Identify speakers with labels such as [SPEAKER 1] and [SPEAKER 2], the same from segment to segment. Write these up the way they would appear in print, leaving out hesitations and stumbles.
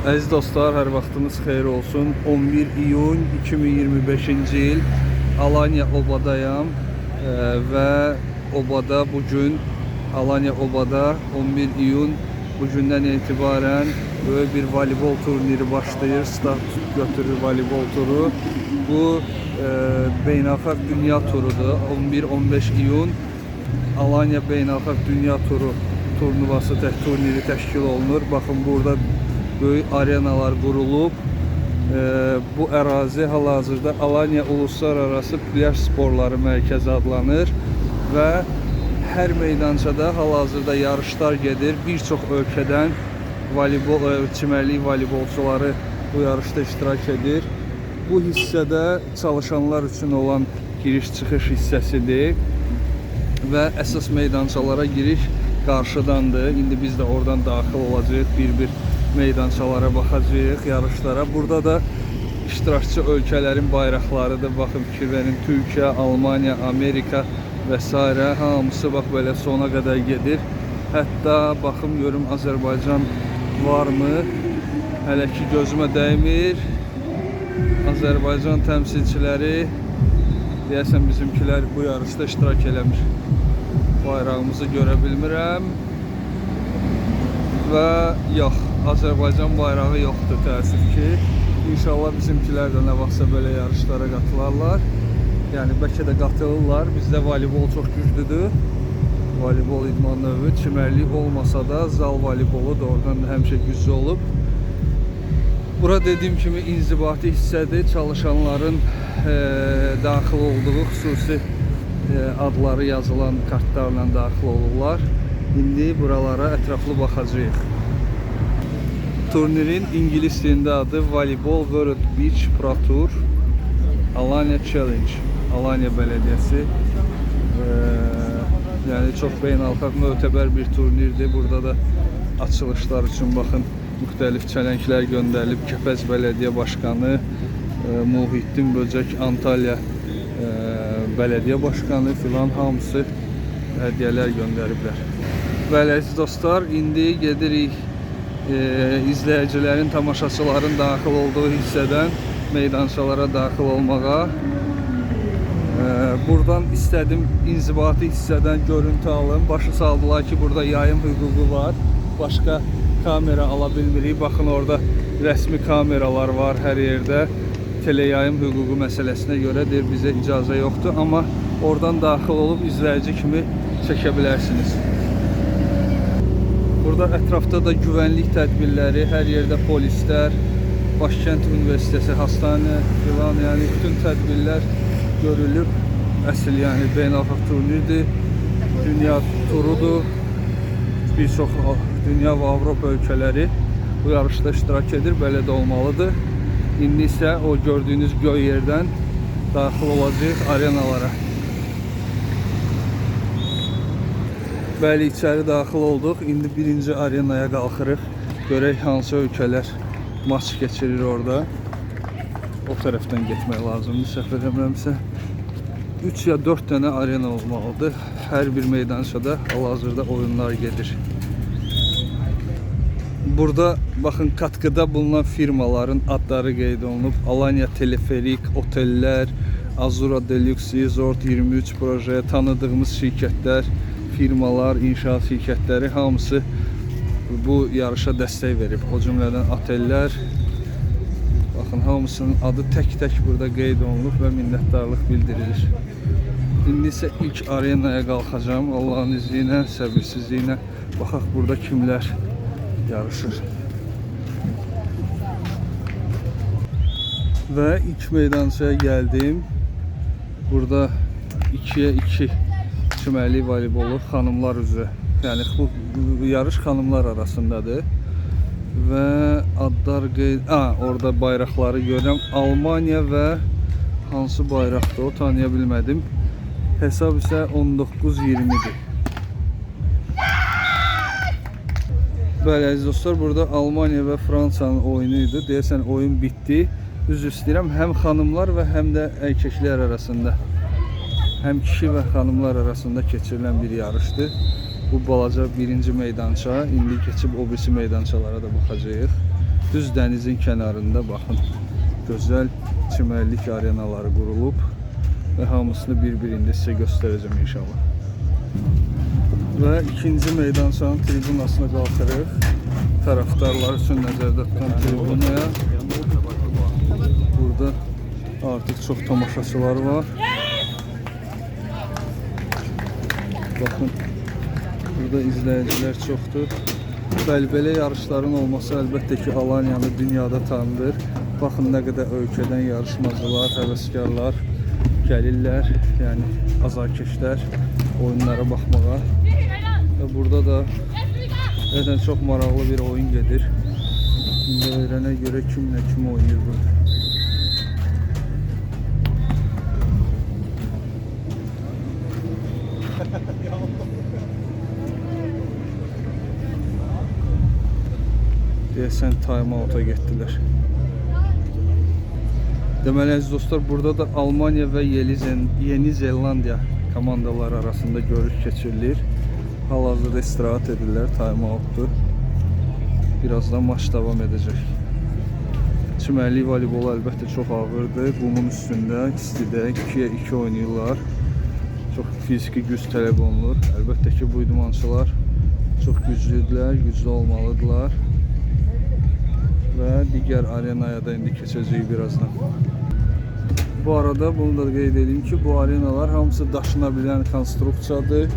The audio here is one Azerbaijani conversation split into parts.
[SPEAKER 1] Əziz dostlar, hər vaxtınız xeyir olsun. 11 iyun 2025-ci il Alanya Obadayam və Obada bugün Alanya Obada 11 iyun bugündən etibarən böyük bir voleybol turniri başlayır. Start götürür voleybol turu. Bu beynəlxalq dünya turudur. 11-15 iyun Alanya beynəlxalq dünya turu turnuvası turniri təşkil olunur. Baxın, burada böyük arenalar qurulub. Bu ərazi hal-hazırda Alanya Uluslararası Plyaj Sporları Mərkəzi adlanır və hər meydançada hal-hazırda yarışlar gedir. Bir çox ölkədən çimərlik voleybolçuları bu yarışda iştirak edir. Bu hissədə çalışanlar üçün olan giriş-çıxış hissəsidir və əsas meydançalara giriş qarşıdandır. İndi biz də oradan daxil olacağıq, bir meydançalara baxacağıq, yarışlara. Burada da iştirakçı ölkələrin bayraqlarıdır. Baxın, fikir verin, Türkiyə, Almanya, Amerika və s. hamısı bax belə sona qədər gedir. Hətta baxım görüm Azərbaycan varmı? Hələ ki gözümə dəymir. Azərbaycan təmsilçiləri, deyəsən bizimkilər bu yarışda iştirak eləmir. Bayrağımızı görə bilmirəm və yox, Azərbaycan bayrağı yoxdur təəssüf ki. İnşallah bizimkilər də nə vaxtsa belə yarışlara qatılarlar. Yəni bəlkə də qatılırlar. Bizdə voleybol çox güclüdür. Voleybol idman növü çimərlik olmasa da zal voleybolu da oradan da həmişə güclü olub. Bura dediyim kimi inzibati hissədir. Çalışanların daxil olduğu xüsusi adları yazılan kartlarla daxil olurlar. İndi buralara ətraflı baxacağıq. Turnirin İngilis dilində adı Volleyball World Beach Pro Tour Alanya Challenge. Alanya Belediyesi. Yəni çox beynəlxalq mötəbər bir turnirdir. Burada da açılışlar üçün baxın, müxtəlif çələnglər göndərilib. Kəpəz Belediyə Başkanı, Muhittin Böcək Antalya Belediyə Başkanı filan hamısı hədiyyələr göndəriblər. Bəli, əziz dostlar, indi gedirik izləyicilərin, tamaşaçıların daxil olduğu hissədən meydançalara daxil olmağa. Buradan istədim inzibati hissədən görüntü alım. Başı saldılar ki, burada yayım hüququ var. Başqa kamera ala bilmirik. Baxın, orada rəsmi kameralar var hər yerdə. Teleyayım hüququ məsələsinə görə deyir, bizə icazə yoxdur. Amma oradan daxil olub izləyici kimi çəkə bilərsiniz. Burada ətrafda da güvənlik tədbirləri, hər yerdə polislər, Başkənt Universitesi, hastane filan, yəni bütün tədbirlər görülüb. Əsl yəni beynəlxalq turnirdir, dünya turudur. Bir çox dünya və Avropa ölkələri bu yarışda iştirak edir, belə də olmalıdır. İndi isə o gördüyünüz göy yerdən daxil olacaq arenalara. Bəli, içəri daxil olduq. İndi birinci arenaya qalxırıq. Görək hansı ölkələr maç keçirir orada. O tərəfdən getmək lazımdır, səhv eləmirəmsə. 3 ya 4 dənə arena olmalıdır. Hər bir meydançada hal-hazırda oyunlar gedir. Burada baxın, katkıda bulunan firmaların adları qeyd olunub. Alanya Teleferik, Oteller, Azura Deluxe Resort, 23 proje, tanıdığımız şirkətlər, firmalar, inşaat şirkətləri hamısı bu yarışa dəstək verib. O cümlədən otellər. Baxın, hamısının adı tək-tək burada qeyd olunub və minnətdarlıq bildirilir. İndi isə ilk arenaya qalxacağım. Allahın izni ilə, səbirsizliyinə baxaq burada kimlər yarışır. Və ilk meydançaya gəldim. Burada 2'ye 2 çimərlik voleybolu xanımlar üzrə. Yəni bu yarış xanımlar arasındadır. Və adlar qeyd... orada bayraqları görürəm. Almanya və hansı bayraqdır o tanıya bilmədim. Hesab isə 19-20'dir. Bəli, əziz dostlar, burada Almanya və Fransanın oyunu idi. Deyəsən oyun bitdi. Üzr istəyirəm, həm xanımlar və həm də erkəklər arasında. Həm kişi və xanımlar arasında keçirilən bir yarışdır. Bu balaca birinci meydança. İndi keçib o birisi meydançalara da baxacağıq. düz dənizin kənarında baxın. Gözəl çimərlik arenaları qurulub və hamısını bir-birində sizə göstərəcəm inşallah. Və ikinci meydançanın tribunasına qalxırıq. Tərəfdarlar üçün nəzərdə tutan tribunaya. Burada artıq çox tamaşaçılar var. Baxın, burada izləyicilər çoxdur. Bəli, belə yarışların olması əlbəttə ki, Alaniyanı dünyada tanınır. Baxın, nə qədər ölkədən yarışmacılar, həvəskarlar gəlirlər, yəni azarkeşlər oyunlara baxmağa. Və burada da zaten çox maraqlı bir oyun gedir. İndi öyrənə görə kimlə kim oynayır burada. Deyəsən time-out'a getdilər. Deməli, əziz dostlar, burada da Almanya və Yeni Zelandiya komandaları arasında görüş keçirilir. Hal-hazırda istirahat edirlər, time-out'dur. Birazdan maç davam edəcək. Çimərlik voleybolu əlbəttə çox ağırdır. Qumun üstündə, istidə 2-yə 2 oynayırlar. Çox fiziki güc tələb olunur. Əlbəttə ki, bu idmançılar çox güclüdürlər, güclü olmalıdırlar. Və digər arenaya da indi keçəcəyik birazdan. Bu arada bunu da qeyd edeyim ki, bu arenalar hamısı daşına bilən konstruksiyadır.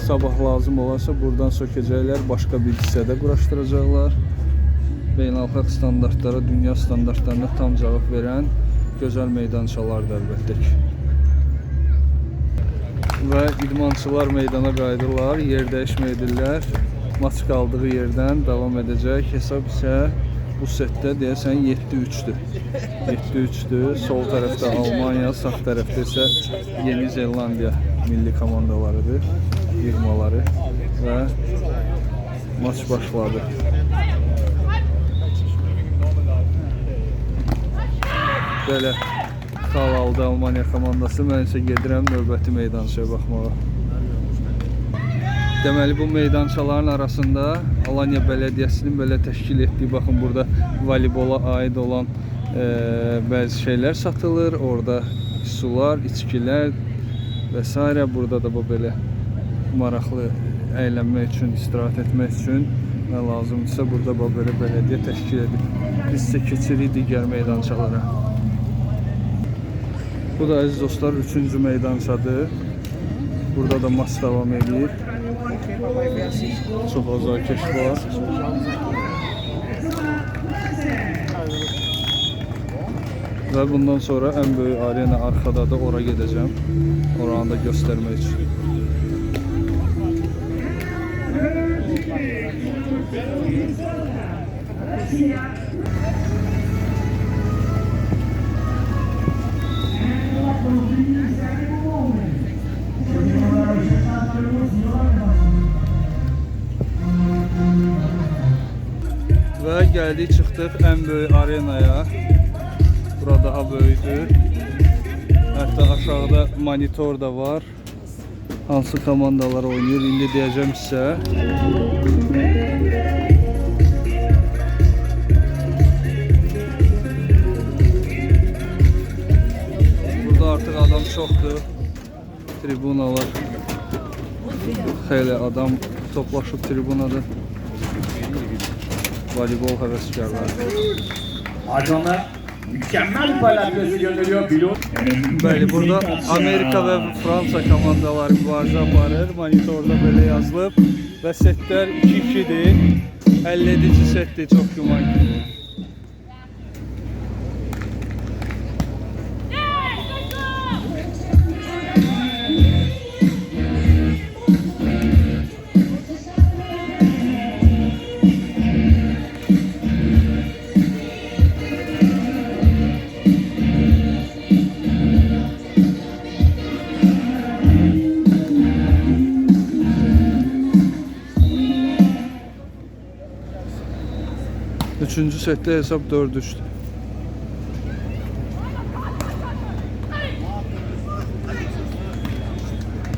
[SPEAKER 1] Sabah lazım olarsa buradan sökəcəklər, başqa bir hissədə quraşdıracaqlar. Beynəlxalq standartlara, dünya standartlarına tam cavab verən gözəl meydançalardır əlbəttə ki. Və idmançılar meydana qayıdırlar, yer dəyişmə edirlər. Maç qaldığı yerdən davam edəcək. Hesab isə bu setdə deyəsən 7-3'dür. 7-3'dür. Sol tərəfdə Almanya, sağ tərəfdə isə Yeni Zelandiya milli komandalarıdır, yığmaları və maç başladı. Belə xal aldı Almanya komandası. Mən isə gedirəm növbəti meydançaya baxmağa. Deməli, bu meydançaların arasında Alanya Bələdiyyəsinin belə təşkil etdiyi, baxın, burada voleybola aid olan bəzi şeylər satılır. Orada sular, içkilər və s. Burada da bu belə maraqlı əylənmək üçün, istirahət etmək üçün və lazımdırsa burada bu belə bələdiyyə təşkil edib. Biz isə keçirik digər meydançalara. Bu da əziz dostlar 3-cü meydançadır. Burada da maç davam edir. Çox azarkeş var. Və bundan sonra ən böyük arena arxadadır, ora gedəcəm. Oranı da göstərmək üçün. Və gəldik, çıxdıq ən böyük arenaya. Bura daha böyükdür. Hətta aşağıda monitor da var. Hansı komandalar oynayır indi deyəcəm sizə. Burada artıq adam çoxdur. Tribunalar. Xeyli adam toplaşıb tribunada. Voleybol həvəskarları.
[SPEAKER 2] Arjanlar mükemmel paylaşması gönderiyor pilot.
[SPEAKER 1] Bəli, burada Amerika və Fransa komandaları mübarizə aparır. Monitorda belə yazılıb və setlər 2-2'dir. 50-ci setdir, çox güman ki. Üçüncü setdə hesab 4-3'dür.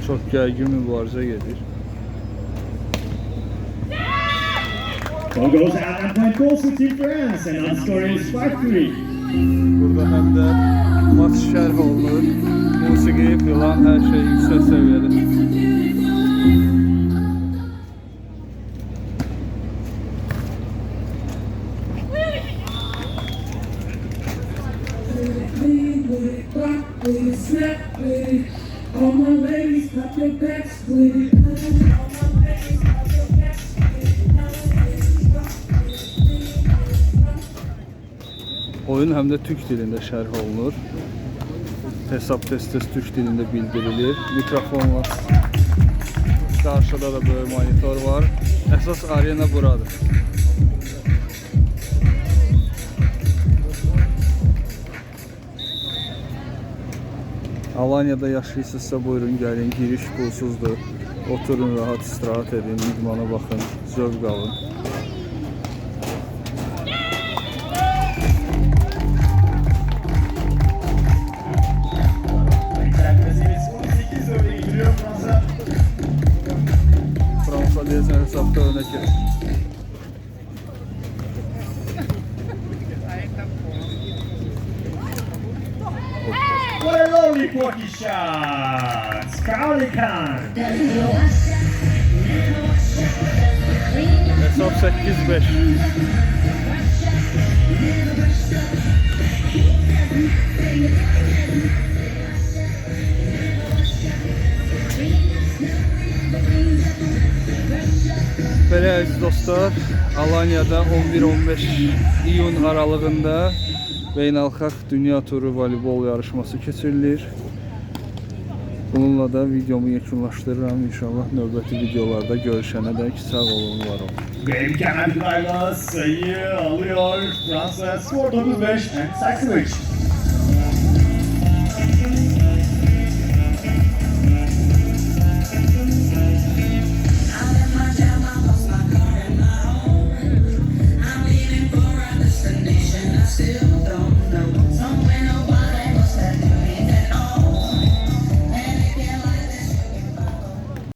[SPEAKER 1] Çox gərgin mübarizə gedir.
[SPEAKER 2] So goes out and point goals for Team France and the score is 5-3.
[SPEAKER 1] Burada həm də maç şərh olunur. Musiqi filan hər şey yüksək səviyyədə.
[SPEAKER 3] All my ladies, pop your backs with it. All my ladies, pop your backs with it.
[SPEAKER 1] Oyun həm də türk dilində şərh olunur. Hesab tez-tez türk dilində bildirilir. Mikrofon var. Qarşıda da böyük monitor var. Əsas arena buradır. Alanya'da yaşayırsınızsa buyurun gəlin. Giriş pulsuzdur. Oturun, rahat istirahat edin, idmana baxın, zövq alın. Fransa deyəsən hesabda önə keçir.
[SPEAKER 2] What a lovely porky shot! Scowly Khan!
[SPEAKER 1] Hesab 8-5. Belə əziz dostlar, Alanya'da 11-15 iyun aralığında beynəlxalq dünya turu voleybol yarışması keçirilir. Bununla da videomu yekunlaşdırıram. İnşallah növbəti videolarda görüşənə dək sağ olun, var olun.
[SPEAKER 2] Ve mükemmel bir sayıyı alıyor Fransa skor 9-5 and Saksevich.